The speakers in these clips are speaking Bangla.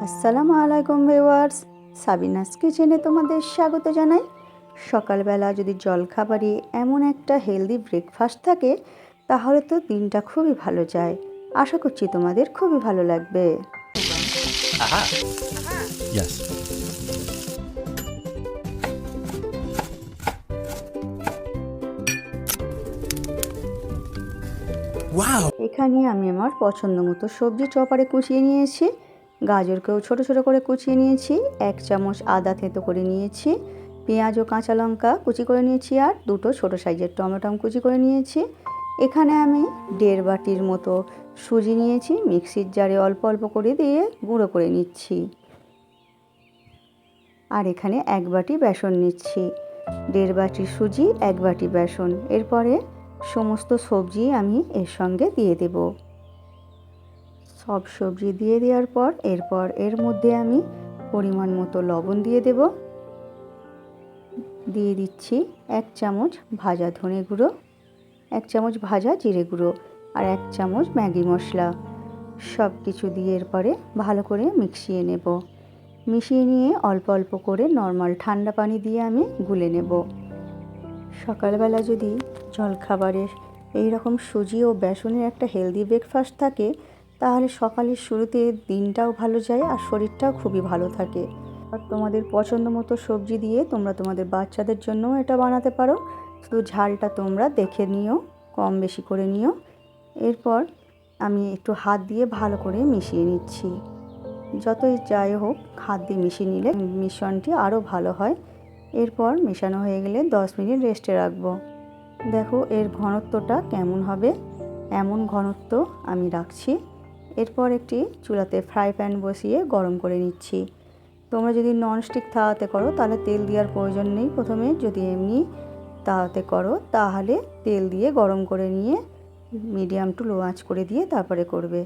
আসসালামু আলাইকুম ভিউয়ার্স, সাবিনাস কিচেনে তোমাদের স্বাগত জানাই। সকালবেলা যদি জলখাবারে এমন একটা হেলদি ব্রেকফাস্ট থাকে তাহলে তো দিনটা খুবই ভালো যায়। আশা করছি তোমাদের খুবই ভালো লাগবে। Aha. Yes. Wow. এখানে আমি আমার পছন্দ মতো সবজি চপারে কুচিয়ে নিয়েছি। গাজরকেও ছোট ছোট করে কুচিয়ে নিয়েছি। 1 চামচ আদা থেঁতো করে নিয়েছি। পেঁয়াজ ও কাঁচা লঙ্কা কুচি করে নিয়েছি, আর 2টো ছোট সাইজের টমেটো কুচি করে নিয়েছি। এখানে আমি 1.5 বাটির মতো সুজি নিয়েছি, মিক্সির জারে অল্প অল্প করে দিয়ে গুঁড়ো করে নিচ্ছি। আর এখানে 1 বাটি বেসন নিচ্ছি। 1.5 বাটি সুজি, 1 বাটি বেসন। এরপরে সমস্ত সবজি আমি এর সঙ্গে দিয়ে দেব। সব সবজি দিয়ে দেওয়ার পর এর মধ্যে আমি পরিমাণ মতো লবণ দিয়ে দেব। দিয়ে দিচ্ছি 1 চামচ ভাজা ধনে গুঁড়ো, 1 চামচ ভাজা জিরে গুঁড়ো, আর 1 চামচ ম্যাগি মশলা। সব কিছু দিয়ে এরপরে ভালো করে মিশিয়ে নেব। মিশিয়ে নিয়ে অল্প অল্প করে নর্মাল ঠান্ডা পানি দিয়ে আমি গুলে নেব। সকালবেলা যদি জলখাবারে এই রকম সুজি ও বেসনের একটা হেলদি ব্রেকফাস্ট থাকে তাহলে সকালের শুরুতে দিনটাও ভালো যায় আর শরীরটাও খুবই ভালো থাকে। আর তোমাদের পছন্দ মতো সবজি দিয়ে তোমরা তোমাদের বাচ্চাদের জন্যও এটা বানাতে পারো। শুধু ঝালটা তোমরা দেখে নিও, কম বেশি করে নিও। এরপর আমি একটু হাত দিয়ে ভালো করে মিশিয়ে নিচ্ছি। যতই যাই হোক, হাত দিয়ে মিশিয়ে নিলে মিশ্রণটি আরও ভালো হয়। এরপর মেশানো হয়ে গেলে 10 মিনিট রেস্টে রাখবো। দেখো এর ঘনত্বটা কেমন হবে, এমন ঘনত্ব আমি রাখছি। এরপর একটি চুলাতে ফ্রাই প্যান বসিয়ে গরম করে নিচ্ছি। তোমরা যদি ননস্টিক তাওয়াতে করো তাহলে তেল দেওয়ার প্রয়োজন নেই। প্রথমে যদি এমনি তাওয়াতে করো তাহলে তেল দিয়ে গরম করে নিয়ে মিডিয়াম টু লো আঁচ করে দিয়ে তারপরে করবে।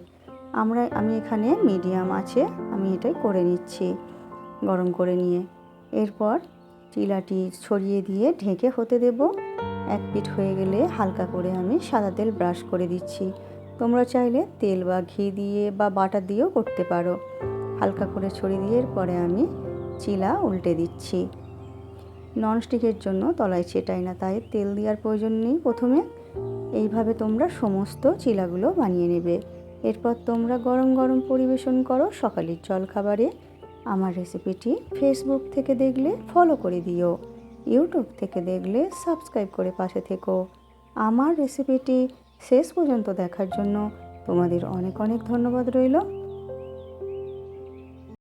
আমি এখানে মিডিয়াম আছে আমি এটাই করে নিচ্ছি গরম করে নিয়ে। এরপর চিলাটি ছড়িয়ে দিয়ে ঢেকে হতে দেব। 1 পিঠ হয়ে গেলে হালকা করে আমি সাদা তেল ব্রাশ করে দিচ্ছি। তোমরা চাইলে তেল বা ঘি দিয়ে বা বাটার দিয়েও করতে পারো। হালকা করে ছড়িয়ে দিয়ে এরপরে আমি চিলা উল্টে দিচ্ছি। ননস্টিকের জন্য তলায় চেটাই না, তাই তেল দেওয়ার প্রয়োজন নেই। প্রথমে এইভাবে তোমরা সমস্ত চিলাগুলো বানিয়ে নেবে। এরপর তোমরা গরম গরম পরিবেশন করো সকালের জলখাবারে। আমার রেসিপিটি ফেসবুক থেকে দেখলে ফলো করে দিও, ইউটিউব থেকে দেখলে সাবস্ক্রাইব করে পাশে থেকো। আমার রেসিপিটি শেষ পর্যন্ত দেখার জন্য তোমাদের অনেক অনেক ধন্যবাদ রইল।